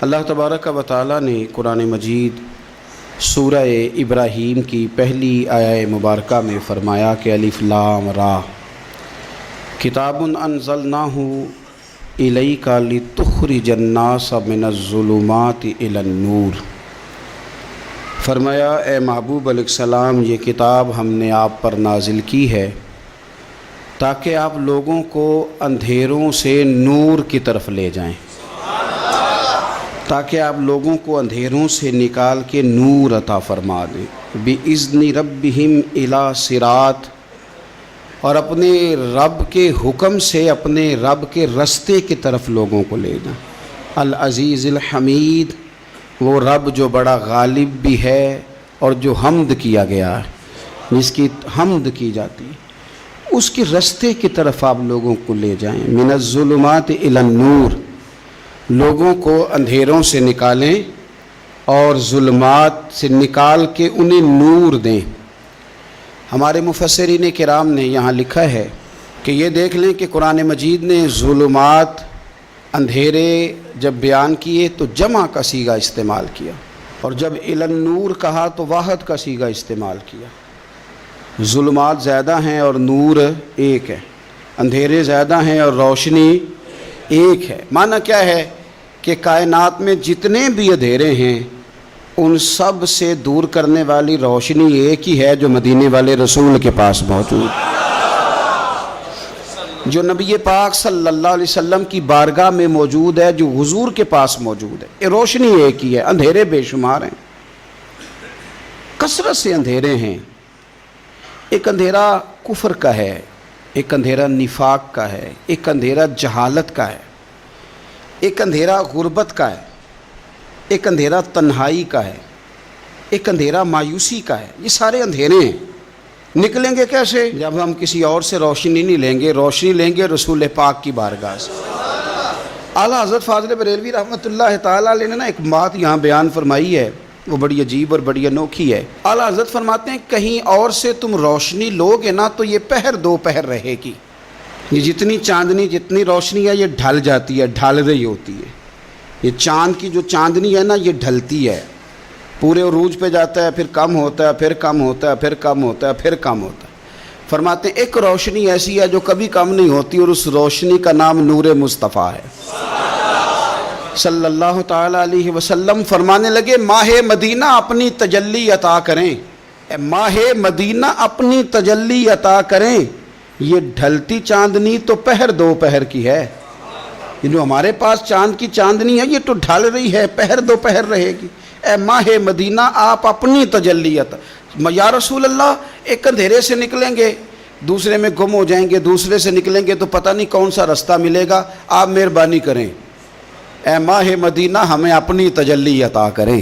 اللہ تبارک و تعالی نے قرآن مجید سورہ ابراہیم کی پہلی آیہ مبارکہ میں فرمایا کہ الف لام را کتاب انزلناہ الیک لتخرج الناس من الظلمات الی النور۔ فرمایا اے محبوب علیہ السلام، یہ کتاب ہم نے آپ پر نازل کی ہے تاکہ آپ لوگوں کو اندھیروں سے نور کی طرف لے جائیں، تاکہ آپ لوگوں کو اندھیروں سے نکال کے نور عطا فرما دیں، بِإِذْنِ رَبِّهِمْ إِلَى صِرَاط، اور اپنے رب کے حکم سے اپنے رب کے رستے کی طرف لوگوں کو لے جائیں۔ العزیز الحمید، وہ رب جو بڑا غالب بھی ہے اور جو حمد کیا گیا ہے، جس کی حمد کی جاتی ہے، اس کے رستے کی طرف آپ لوگوں کو لے جائیں۔ من الظلمات الی النور، لوگوں کو اندھیروں سے نکالیں اور ظلمات سے نکال کے انہیں نور دیں۔ ہمارے مفسرین کرام نے یہاں لکھا ہے کہ یہ دیکھ لیں کہ قرآن مجید نے ظلمات، اندھیرے جب بیان کیے تو جمع کا صیغہ استعمال کیا، اور جب الی النور کہا تو واحد کا صیغہ استعمال کیا۔ ظلمات زیادہ ہیں اور نور ایک ہے، اندھیرے زیادہ ہیں اور روشنی ایک ہے۔ معنی کیا ہے کہ کائنات میں جتنے بھی اندھیرے ہیں ان سب سے دور کرنے والی روشنی ایک ہی ہے جو مدینے والے رسول کے پاس موجود ہے، جو نبی پاک صلی اللہ علیہ وسلم کی بارگاہ میں موجود ہے، جو حضور کے پاس موجود ہے۔ یہ روشنی ایک ہی ہے، اندھیرے بے شمار ہیں، کثرت سے اندھیرے ہیں۔ ایک اندھیرا کفر کا ہے، ایک اندھیرا نفاق کا ہے، ایک اندھیرا جہالت کا ہے، ایک اندھیرا غربت کا ہے، ایک اندھیرا تنہائی کا ہے، ایک اندھیرا مایوسی کا ہے۔ یہ سارے اندھیرے ہیں۔ نکلیں گے کیسے؟ جب ہم کسی اور سے روشنی نہیں لیں گے، روشنی لیں گے رسول پاک کی بارگاہ سے۔ اعلیٰ حضرت فاضل بریلوی رحمۃ اللہ تعالیٰ علیہ نے ایک بات یہاں بیان فرمائی ہے، وہ بڑی عجیب اور بڑی انوکھی ہے۔ اعلیٰ حضرت فرماتے ہیں کہیں اور سے تم روشنی لو گے نا تو یہ پہر دو پہر رہے گی، یہ جتنی چاندنی جتنی روشنی ہے یہ ڈھل جاتی ہے، ڈھل رہی ہوتی ہے۔ یہ چاند کی جو چاندنی ہے نا یہ ڈھلتی ہے، پورے عروج پہ جاتا ہے، پھر کم ہوتا ہے، پھر کم ہوتا ہے، پھر کم ہوتا ہے، پھر کم ہوتا ہے۔ فرماتے ہیں ایک روشنی ایسی ہے جو کبھی کم نہیں ہوتی، اور اس روشنی کا نام نور مصطفیٰ ہے صلی اللہ تعالی علیہ وسلم۔ فرمانے لگے ماہ مدینہ اپنی تجلی عطا کریں، ماہ مدینہ اپنی تجلی عطا کریں۔ یہ ڈھلتی چاندنی تو پہر دو پہر کی ہے، یہ جو ہمارے پاس چاند کی چاندنی ہے یہ تو ڈھل رہی ہے، پہر دو پہر رہے گی۔ اے ماہ مدینہ آپ اپنی تجلی عطا، یا رسول اللہ ایک اندھیرے سے نکلیں گے دوسرے میں گم ہو جائیں گے، دوسرے سے نکلیں گے تو پتہ نہیں کون سا رستہ ملے گا، آپ مہربانی کریں، اے ماہ مدینہ ہمیں اپنی تجلی عطا کریں،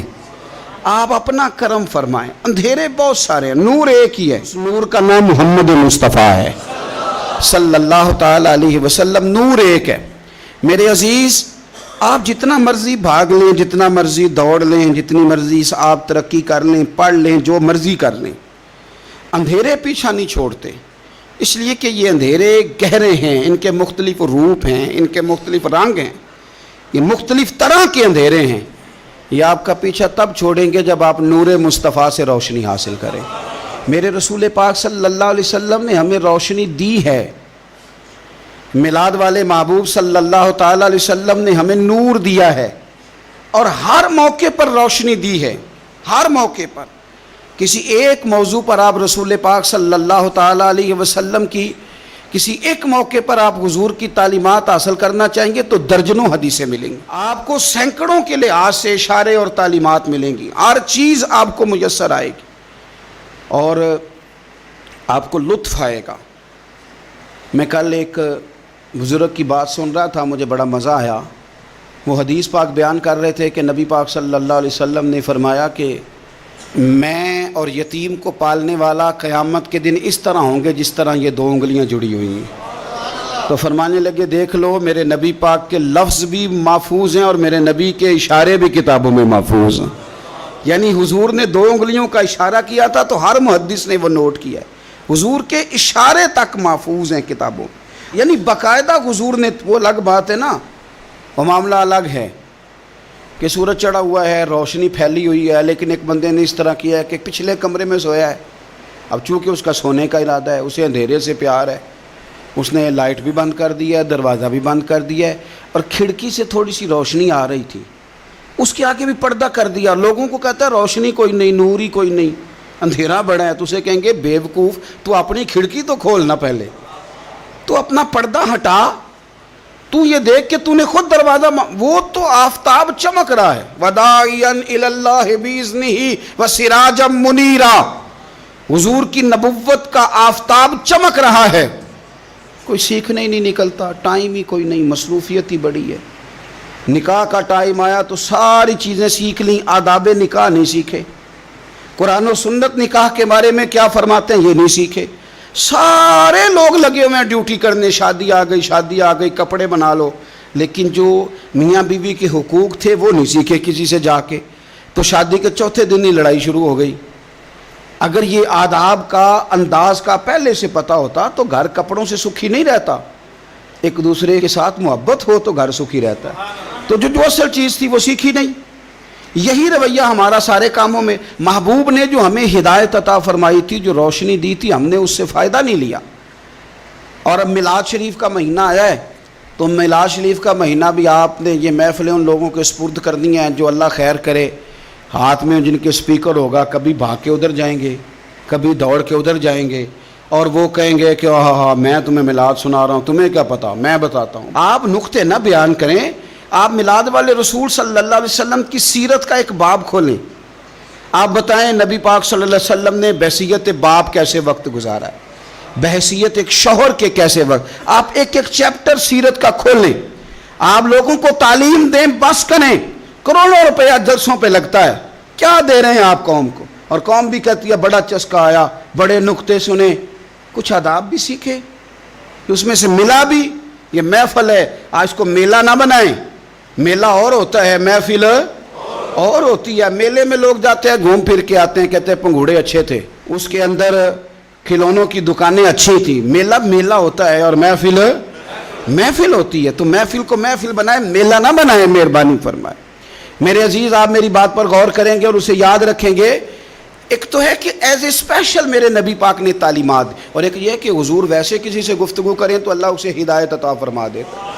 آپ اپنا کرم فرمائیں۔ اندھیرے بہت سارے ہیں، نور ایک ہی ہے، اس نور کا نام محمد مصطفیٰ ہے صلی اللہ تعالی علیہ وسلم۔ نور ایک ہے۔ میرے عزیز، آپ جتنا مرضی بھاگ لیں، جتنا مرضی دوڑ لیں، جتنی مرضی آپ ترقی کر لیں، پڑھ لیں، جو مرضی کر لیں، اندھیرے پیچھا نہیں چھوڑتے، اس لیے کہ یہ اندھیرے گہرے ہیں، ان کے مختلف روپ ہیں، ان کے مختلف رنگ ہیں، یہ مختلف طرح کے اندھیرے ہیں۔ یہ آپ کا پیچھا تب چھوڑیں گے جب آپ نور مصطفیٰ سے روشنی حاصل کریں۔ میرے رسول پاک صلی اللہ علیہ وسلم نے ہمیں روشنی دی ہے، میلاد والے محبوب صلی اللہ تعالی علیہ وسلم نے ہمیں نور دیا ہے، اور ہر موقع پر روشنی دی ہے، ہر موقع پر۔ کسی ایک موضوع پر آپ رسول پاک صلی اللہ تعالی علیہ وسلم کی کسی ایک موقع پر آپ حضور کی تعلیمات حاصل کرنا چاہیں گے تو درجنوں حدیثیں ملیں گی، آپ کو سینکڑوں کے لحاظ سے اشارے اور تعلیمات ملیں گی، ہر چیز آپ کو میسر آئے گی اور آپ کو لطف آئے گا۔ میں کل ایک بزرگ کی بات سن رہا تھا، مجھے بڑا مزہ آیا۔ وہ حدیث پاک بیان کر رہے تھے کہ نبی پاک صلی اللہ علیہ وسلم نے فرمایا کہ میں اور یتیم کو پالنے والا قیامت کے دن اس طرح ہوں گے جس طرح یہ دو انگلیاں جڑی ہوئی ہیں۔ تو فرمانے لگے دیکھ لو، میرے نبی پاک کے لفظ بھی محفوظ ہیں اور میرے نبی کے اشارے بھی کتابوں میں محفوظ ہیں۔ یعنی حضور نے دو انگلیوں کا اشارہ کیا تھا تو ہر محدث نے وہ نوٹ کیا ہے، حضور کے اشارے تک محفوظ ہیں کتابوں میں، یعنی باقاعدہ حضور نے، وہ الگ بات ہے نا، وہ معاملہ الگ ہے کہ سورج چڑھا ہوا ہے، روشنی پھیلی ہوئی ہے، لیکن ایک بندے نے اس طرح کیا ہے کہ پچھلے کمرے میں سویا ہے. اب چونکہ اس کا سونے کا ارادہ ہے، اسے اندھیرے سے پیار ہے، اس نے لائٹ بھی بند کر دیا ہے، دروازہ بھی بند کر دیا ہے، اور کھڑکی سے تھوڑی سی روشنی آ رہی تھی، اس کے آگے بھی پردہ کر دیا. لوگوں کو کہتا ہے روشنی کوئی نہیں، نور ہی کوئی نہیں، اندھیرا بڑا ہے. تو اسے کہیں گے بے وقوف، تو اپنی کھڑکی تو کھولنا پہلے، تو اپنا پردہ ہٹا، تو یہ دیکھ کہ تو نے خود دروازہ وہ تو آفتاب چمک رہا ہے. وَدَاعِيًا إِلَى اللَّهِ بِإِذْنِهِ وَسِرَاجًا مُنِيرًا، حضور کی نبوت کا آفتاب چمک رہا ہے. کوئی سیکھنے ہی نہیں نکلتا، ٹائم ہی کوئی نہیں، مصروفیت ہی بڑی ہے. نکاح کا ٹائم آیا تو ساری چیزیں سیکھ لیں، آداب نکاح نہیں سیکھے. قرآن و سنت نکاح کے بارے میں کیا فرماتے ہیں یہ نہیں سیکھے. سارے لوگ لگے ہوئے ہیں ڈیوٹی کرنے، شادی آ گئی، شادی آ گئی، کپڑے بنا لو، لیکن جو میاں بیوی کے حقوق تھے وہ نہیں سیکھے کسی سے جا کے. تو شادی کے چوتھے دن ہی لڑائی شروع ہو گئی. اگر یہ آداب کا انداز کا پہلے سے پتہ ہوتا تو گھر کپڑوں سے سکھی نہیں رہتا. ایک دوسرے کے ساتھ محبت ہو تو گھر سکھی رہتا ہے. تو جو اصل چیز تھی وہ سیکھی نہیں. یہی رویہ ہمارا سارے کاموں میں. محبوب نے جو ہمیں ہدایت عطا فرمائی تھی، جو روشنی دی تھی، ہم نے اس سے فائدہ نہیں لیا. اور اب میلاد شریف کا مہینہ آیا ہے، تو میلاد شریف کا مہینہ بھی آپ نے یہ محفلیں ان لوگوں کے سپرد کر دی ہیں جو اللہ خیر کرے، ہاتھ میں جن کے سپیکر ہوگا، کبھی بھاگ کے ادھر جائیں گے، کبھی دوڑ کے ادھر جائیں گے، اور وہ کہیں گے کہ ہاں میں تمہیں میلاد سنا رہا ہوں، تمہیں کیا پتا، میں بتاتا ہوں. آپ نقطے نہ بیان کریں، آپ میلاد والے رسول صلی اللہ علیہ وسلم کی سیرت کا ایک باب کھولیں. آپ بتائیں نبی پاک صلی اللہ علیہ وسلم نے بحیثیت باپ کیسے وقت گزارا ہے، بحیثیت ایک شوہر کے کیسے وقت. آپ ایک ایک چیپٹر سیرت کا کھولیں، آپ لوگوں کو تعلیم دیں، بس کریں. کروڑوں روپیہ جلسوں پہ لگتا ہے، کیا دے رہے ہیں آپ قوم کو؟ اور قوم بھی کہتی ہے بڑا چسکا آیا، بڑے نقطے سنے. کچھ آداب بھی سیکھے، اس میں سے ملا بھی. یہ محفل ہے، آج کو میلہ نہ بنائیں. میلہ اور ہوتا ہے، محفل اور ہوتی ہے. میلے میں لوگ جاتے ہیں، گھوم پھر کے آتے ہیں، کہتے ہیں پنگوڑے اچھے تھے، اس کے اندر کھلونوں کی دکانیں اچھی تھیں. میلہ ہوتا ہے اور محفل ہوتی ہے. تو محفل کو محفل بنائیں، میلہ نہ بنائیں، مہربانی فرمائے. میرے عزیز، آپ میری بات پر غور کریں گے اور اسے یاد رکھیں گے. ایک تو ہے کہ ایز اے اسپیشل میرے نبی پاک نے تعلیمات، اور ایک یہ کہ حضور ویسے کسی سے گفتگو کریں تو اللہ اسے ہدایت عطا فرما دیتا.